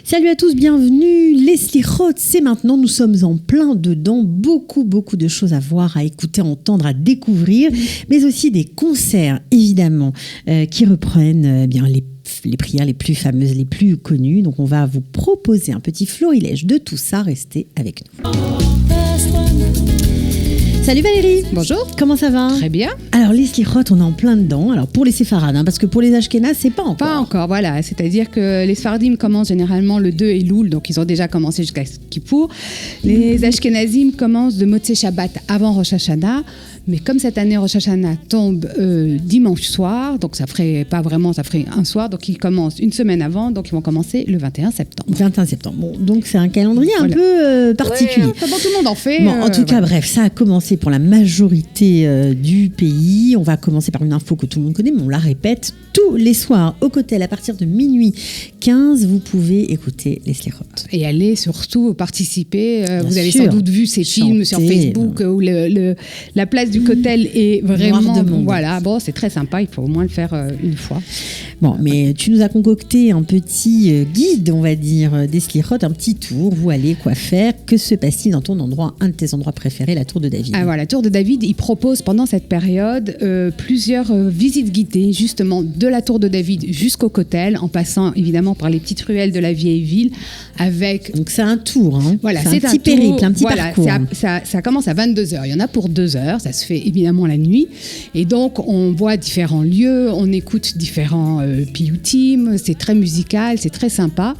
Salut à tous, bienvenue. Les Slichot, c'est maintenant, nous sommes en plein dedans. Beaucoup de choses à voir, à écouter, à entendre, à découvrir, mais aussi des concerts, évidemment, qui reprennent bien les prières les plus fameuses, les plus connues. Donc on va vous proposer un petit florilège de tout ça. Restez avec nous. Salut Valérie. Bonjour. Comment ça va ? Très bien. Alors les Slichot, on est en plein dedans. Alors pour les séfarades, parce que pour les ashkénazes, c'est pas encore. Pas encore, voilà. C'est-à-dire que les Sfardim commencent généralement le 2 Elul, donc ils ont déjà commencé jusqu'à Kippour. Les Ashkenazim commencent de Motzei Shabbat avant Rosh Hashanah. Mais comme cette année, Rosh Hashanah tombe dimanche soir, donc ça ferait un soir, donc ils commencent une semaine avant, donc ils vont commencer le 21 septembre. 21 septembre. Bon, donc c'est un calendrier un peu particulier. Ouais, tout le monde en fait. Bon, en tout cas, bref, ça a commencé pour la majorité du pays. On va commencer par une info que tout le monde connaît, mais on la répète. Tous les soirs, au Kotel, à partir de minuit 15, vous pouvez écouter les Slichot. Et allez surtout participer. Vous avez sûr. sans doute vu ces films sur Facebook où la place du Kotel est vraiment... Voilà, bon, c'est très sympa, il faut au moins le faire une fois. Bon, mais tu nous as concocté un petit guide, on va dire, des Slichot, un petit tour. Où aller, quoi faire. Que se passe-t-il dans ton endroit, un de tes endroits préférés, la Tour de David ? Ah voilà, la Tour de David, il propose pendant cette période plusieurs visites guidées, justement, de la Tour de David jusqu'au Kotel, en passant évidemment par les petites ruelles de la vieille ville, avec... Donc c'est un tour, hein. Voilà, c'est un petit périple, un petit parcours. Ça commence à 22h, il y en a pour 2 heures, ça se fait évidemment la nuit, et donc on voit différents lieux, on écoute différents piyutim, c'est très musical, c'est très sympa,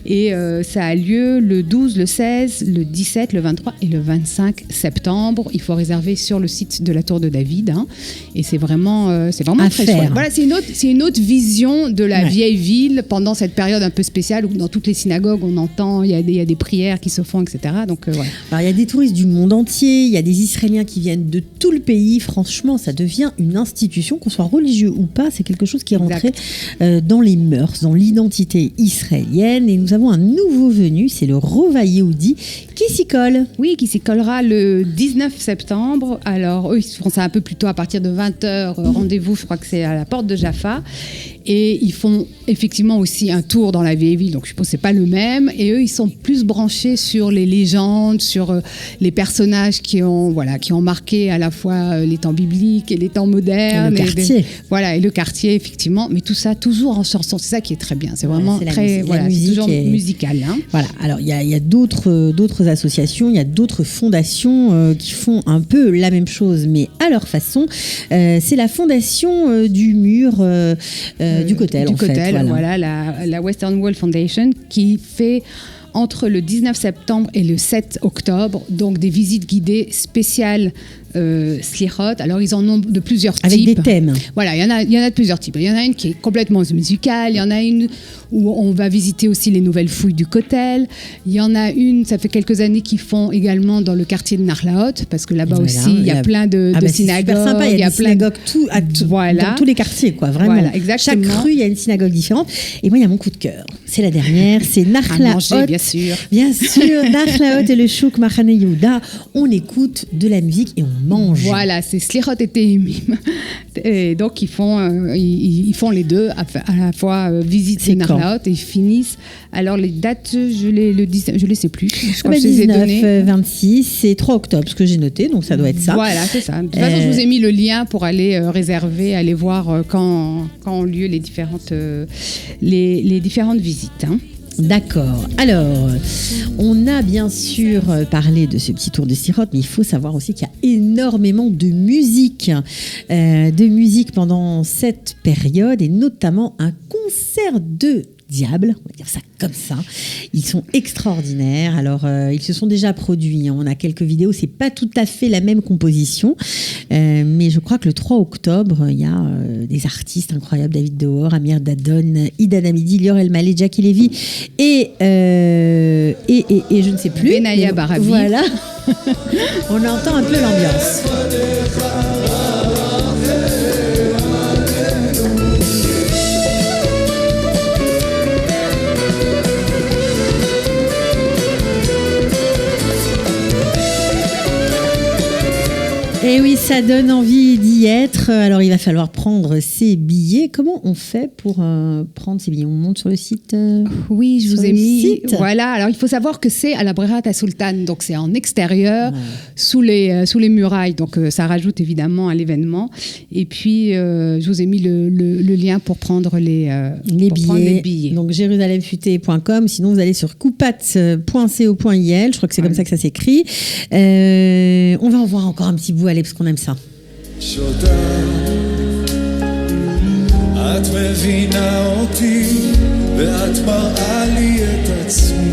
et ça a lieu le 12, le 16, le 17, le 23 et le 25 septembre. Il faut réserver sur le site de la Tour de David, hein, et c'est vraiment très chouette. Voilà, c'est une autre vision de la vieille ville pendant cette période un peu spéciale où dans toutes les synagogues on entend, il y a des prières qui se font, etc. Donc, voilà. Alors, il y a des touristes du monde entier, il y a des Israéliens qui viennent de tout le pays. Franchement, ça devient une institution, qu'on soit religieux ou pas, c'est quelque chose qui est rentré dans les mœurs, dans l'identité israélienne. Et nous avons un nouveau venu, c'est le Rova Yehudi, qui s'y colle. Oui, qui s'y collera le 19 septembre. Alors, eux, ils font ça un peu plus tôt, à partir de 20h. Rendez-vous, je crois que c'est à la porte de Jaffa. Et ils font effectivement aussi un tour dans la vieille ville, donc je suppose que c'est pas le même. Et eux, ils sont plus branchés sur les légendes, sur les personnages qui ont marqué à la fois les temps bibliques et les temps modernes. Et le quartier. Et le quartier, effectivement. Mais tout ça, toujours en chanson. C'est ça qui est très bien. C'est vraiment c'est toujours musical. Hein. Voilà. Alors, il y a d'autres associations, il y a d'autres fondations qui font un peu la même chose, mais à leur façon. C'est la fondation du mur... du Kotel, voilà, la Western Wall Foundation, qui fait entre le 19 septembre et le 7 octobre, donc des visites guidées spéciales Slichot. Alors, ils en ont de plusieurs types. Avec des thèmes. Voilà, il y en a de plusieurs types. Il y en a une qui est complètement musicale, il y en a une où on va visiter aussi les nouvelles fouilles du Kotel. Il y en a une, ça fait quelques années, qu'ils font également dans le quartier de Narlaot, parce que là-bas aussi, il y a plein de synagogues. C'est super sympa, il y a des synagogues dans tous les quartiers, quoi, vraiment. Voilà, exactement. Chaque rue, il y a une synagogue différente. Et moi, il y a mon coup de cœur. C'est la dernière, c'est Narlaot. Bien sûr. Bien sûr, Narlaot et le Chouk Machane Yehuda. On écoute de la musique et on mange. Voilà, c'est Slichot et Tehimim. Et donc, ils font les deux, à la fois visite Narlaot et ils finissent. Alors, les dates, je les sais plus. Je crois que je les ai données. 19, 26 et 3 octobre, ce que j'ai noté, donc ça doit être ça. Voilà, c'est ça. De toute façon, je vous ai mis le lien pour aller réserver, aller voir quand ont lieu les différentes visites. Hein. D'accord. Alors, on a bien sûr parlé de ce petit tour de Slichot, mais il faut savoir aussi qu'il y a énormément de musique pendant cette période, et notamment un concert de diable, on va dire ça comme ça. Ils sont extraordinaires. Alors, ils se sont déjà produits. On a quelques vidéos. C'est pas tout à fait la même composition, mais je crois que le 3 octobre, il y a des artistes incroyables: David Dohor, Amir Dadon, Ida Namidi, Lior El Maleh, Jackie Levy et je ne sais plus. Benaya Barabi. Voilà. On entend un peu l'ambiance. Et Et oui, ça donne envie d'y être. Alors, il va falloir prendre ses billets. Comment on fait pour prendre ses billets? On monte sur le site Oui, je vous ai mis. Site. Voilà. Alors, il faut savoir que c'est à la Brera Sultan, donc c'est en extérieur, sous les murailles. Donc, ça rajoute évidemment à l'événement. Et puis, je vous ai mis le lien pour prendre les billets. Donc, jérusalemfuté.com. Sinon, vous allez sur coupats.co.il. Je crois que c'est comme ça que ça s'écrit. On va en voir encore un petit bout, allez, parce qu'on aime ça. את מבינה אותי ואת מראה לי את עצמי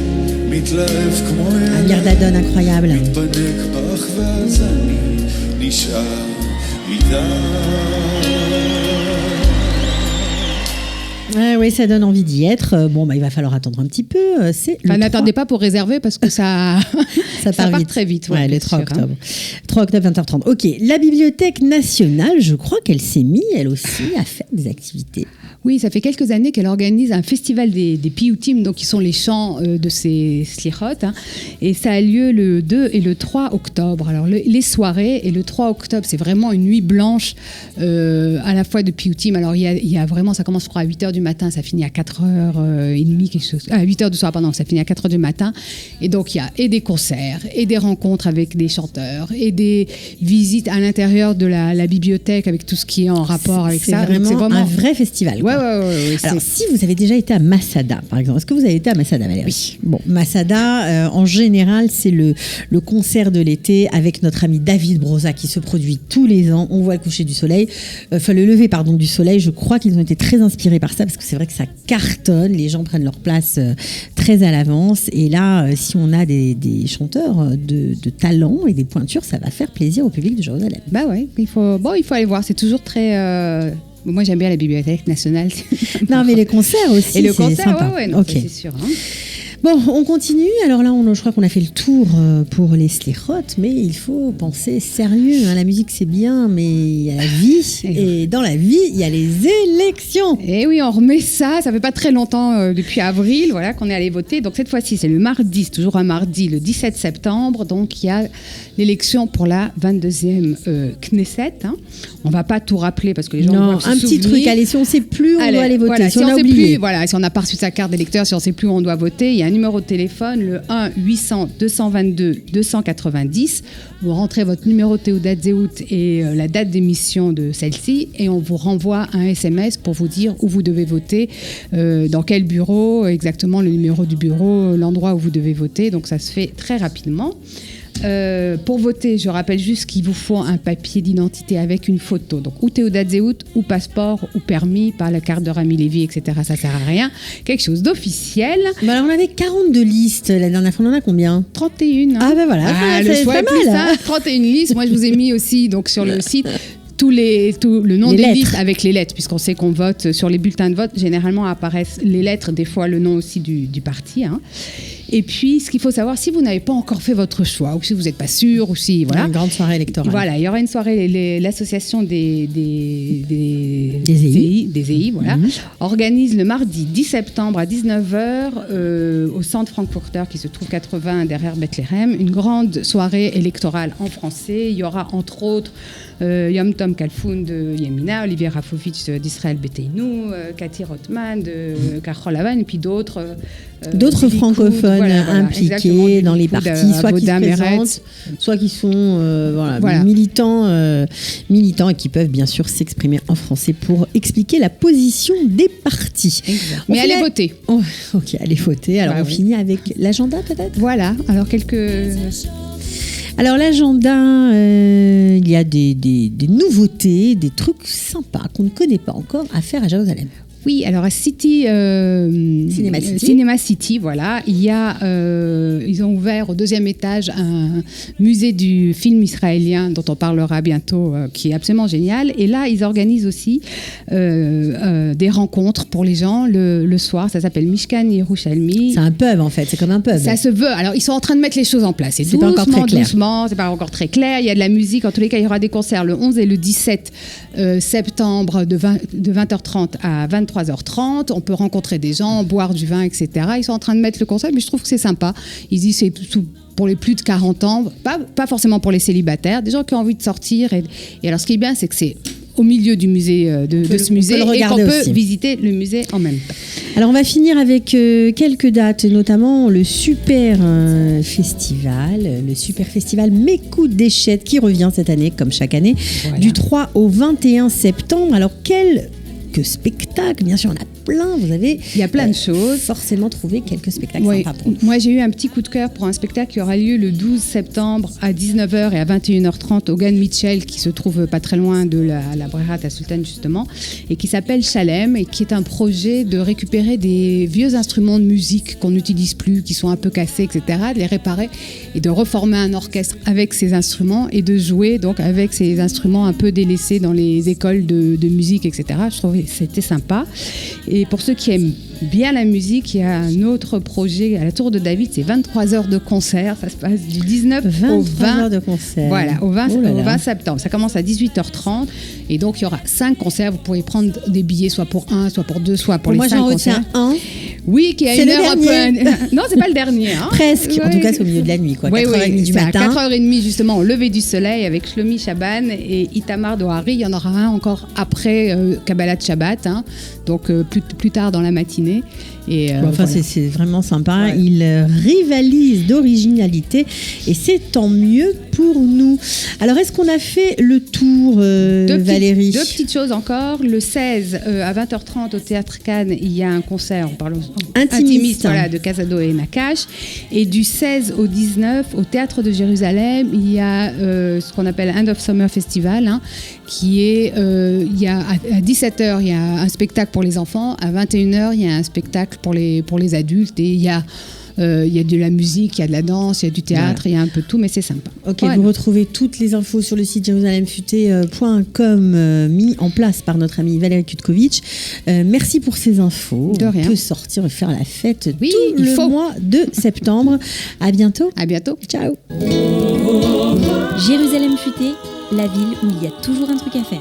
מתלהב כמו Amir Dadon, incroyable. מתפנק בך ואז אני נשאר איתך. Oui, ça donne envie d'y être. Bon, il va falloir attendre un petit peu. N'attendez pas pour réserver parce que ça part vite. très vite. Ouais, le 3 octobre. 3 octobre, 20h30. Ok, la Bibliothèque nationale, je crois qu'elle s'est mise, elle aussi, à faire des activités. Oui, ça fait quelques années qu'elle organise un festival des piyutim, donc qui sont les chants de ces slichot. Et ça a lieu le 2 et le 3 octobre. Alors, les soirées, et le 3 octobre, c'est vraiment une nuit blanche à la fois de piyutim. Alors, il y a vraiment, ça commence à 8h du matin, ça finit à 4h30, quelque chose. À 8h du soir, pardon, ça finit à 4h du matin. Et donc, il y a et des concerts, et des rencontres avec des chanteurs, et des visites à l'intérieur de la bibliothèque avec tout ce qui est en rapport avec ça. C'est vraiment un vrai festival. Ouais, alors, si vous avez déjà été à Masada, par exemple, est-ce que vous avez été à Masada, Valérie? Oui. Bon, Masada, en général, c'est le concert de l'été avec notre ami David Broza qui se produit tous les ans. On voit le coucher du soleil, le lever, du soleil. Je crois qu'ils ont été très inspirés par ça parce que c'est vrai que ça cartonne. Les gens prennent leur place très à l'avance. Et là, si on a des chanteurs de talent et des pointures, ça va faire plaisir au public de Jérusalem. Bah ouais, il faut aller voir. C'est toujours très. Moi, j'aime bien la Bibliothèque nationale. Non, mais les concerts aussi, et le c'est concert, sympa. ouais, non, okay. c'est sûr. Bon, on continue. Alors là, je crois qu'on a fait le tour pour les slichot, mais il faut penser sérieux. La musique, c'est bien, mais il y a la vie. Et dans la vie, il y a les élections. Et oui, on remet ça. Ça fait pas très longtemps, depuis avril, voilà, qu'on est allé voter. Donc cette fois-ci, c'est le mardi, c'est toujours un mardi, le 17 septembre. Donc il y a l'élection pour la 22e Knesset. On va pas tout rappeler parce que les gens doivent se souvenir. Un petit truc. Allez, si on sait plus, on doit aller voter. Voilà, si on a oublié. Si on n'a pas reçu sa carte d'électeur, si on sait plus où on doit voter, il y a un numéro de téléphone, le 1-800-222-290. Vous rentrez votre numéro de Théodat Zéout et la date d'émission de celle-ci et on vous renvoie un SMS pour vous dire où vous devez voter, dans quel bureau, exactement le numéro du bureau, l'endroit où vous devez voter. Donc ça se fait très rapidement. Pour voter, je rappelle juste qu'il vous faut un papier d'identité avec une photo. Donc, ou Théodat Zéout, ou passeport, ou permis, par la carte de Rami Lévy, etc. Ça sert à rien. Quelque chose d'officiel. Alors, on avait 42 listes. La dernière fois, on en a combien? 31. Ah, ben voilà. C'est pas mal. 31 listes. Moi, je vous ai mis aussi donc, sur le site le nom des listes avec les lettres, puisqu'on sait qu'on vote sur les bulletins de vote. Généralement apparaissent les lettres, des fois le nom aussi du parti. Et puis, ce qu'il faut savoir, si vous n'avez pas encore fait votre choix, ou si vous n'êtes pas sûr, ou si voilà, une grande soirée électorale. Voilà, il y aura une soirée. L'association des EI, voilà, organise le mardi 10 septembre à 19h au centre Frankfurter qui se trouve 80 derrière Bethléem, une grande soirée électorale en français. Il y aura entre autres Yom Tom Kalfoun de Yemina, Olivier Rafovitch d'Israël Beteinu, Cathy Rothman de Carole Lavan, et puis d'autres francophones impliqués dans les partis, soit qui se présentent, soit qui sont militants et qui peuvent bien sûr s'exprimer en français pour expliquer la position des partis. Mais allez voter. Oh, ok, allez voter. Alors on finit avec l'agenda peut-être. Voilà, alors Alors l'agenda, il y a des nouveautés, des trucs sympas qu'on ne connaît pas encore à faire à Jérusalem. Oui, alors à Cinema City, voilà, ils ont ouvert au 2e étage un musée du film israélien dont on parlera bientôt, qui est absolument génial. Et là, ils organisent aussi des rencontres pour les gens le soir. Ça s'appelle Mishkan Yerushalmi. C'est un pub en fait, c'est comme un pub. Ça se veut. Alors, ils sont en train de mettre les choses en place. C'est pas encore très clair. Doucement, c'est pas encore très clair. Il y a de la musique. En tous les cas, il y aura des concerts le 11 et le 17 septembre de 20h30 à 23h 23h30, on peut rencontrer des gens, boire du vin, etc. Ils sont en train de mettre le concept, mais je trouve que c'est sympa. Ils disent c'est pour les plus de 40 ans, pas forcément pour les célibataires, des gens qui ont envie de sortir. Et alors, ce qui est bien, c'est que c'est au milieu du musée, de ce musée, et qu'on peut visiter le musée en même temps. Alors, on va finir avec quelques dates, notamment le super festival Mes Coups d'Échette qui revient cette année, comme chaque année, voilà. Du 3 au 21 septembre. Alors, quelques spectacles, bien sûr, on a plein, il y a plein de choses. Forcément trouver quelques spectacles sympas pour nous. Moi, j'ai eu un petit coup de cœur pour un spectacle qui aura lieu le 12 septembre à 19h et à 21h30 au Gan Mitchell, qui se trouve pas très loin de la Brera à Sultan, justement, et qui s'appelle Chalem, et qui est un projet de récupérer des vieux instruments de musique qu'on n'utilise plus, qui sont un peu cassés, etc., de les réparer et de reformer un orchestre avec ces instruments et de jouer donc avec ces instruments un peu délaissés dans les écoles de musique, etc. Je trouvais que c'était sympa. Et pour ceux qui aiment bien la musique, il y a un autre projet à la Tour de David, c'est 23 heures de concert. Ça se passe du 19 au 20 heures de concert. Voilà, au 20 septembre. Ça commence à 18h30 et donc il y aura 5 concerts. Vous pourrez prendre des billets soit pour 1, soit pour 2, soit pour les 5 concerts. Moi, j'en retiens un. Oui, qui a une heure un peu... Non, c'est pas le dernier. Hein. Presque. En tout cas, c'est au milieu de la nuit, quoi. 4h30 du matin. À 4h30, justement, au lever du soleil avec Shlomi Chaban et Itamar Dohari. Il y en aura un encore après Kabbalat Shabbat, hein. Donc plus tard dans la matinée. Et, voilà. C'est vraiment sympa. Ouais. Ils rivalisent d'originalité et c'est tant mieux pour nous. Alors, est-ce qu'on a fait le tour, Valérie ? Deux petites choses encore. Le 16 à 20h30 au Théâtre Cannes, il y a un concert, on parle intimiste voilà, de Casado et Nakash. Et du 16 au 19 au Théâtre de Jérusalem, il y a ce qu'on appelle End of Summer Festival, hein, qui est il y a à 17h, il y a un spectacle pour les enfants. À 21h, il y a un spectacle pour les adultes. Et il y a de la musique, il y a de la danse, il y a du théâtre, il y a un peu de tout, mais c'est sympa. Ok, voilà. Vous retrouvez toutes les infos sur le site jérusalemfuté.com mis en place par notre amie Valérie Kutkovitch. Merci pour ces infos. De rien. On peut sortir et faire la fête tout le mois de septembre. À bientôt. À bientôt. Ciao. Jérusalem Futé, la ville où il y a toujours un truc à faire.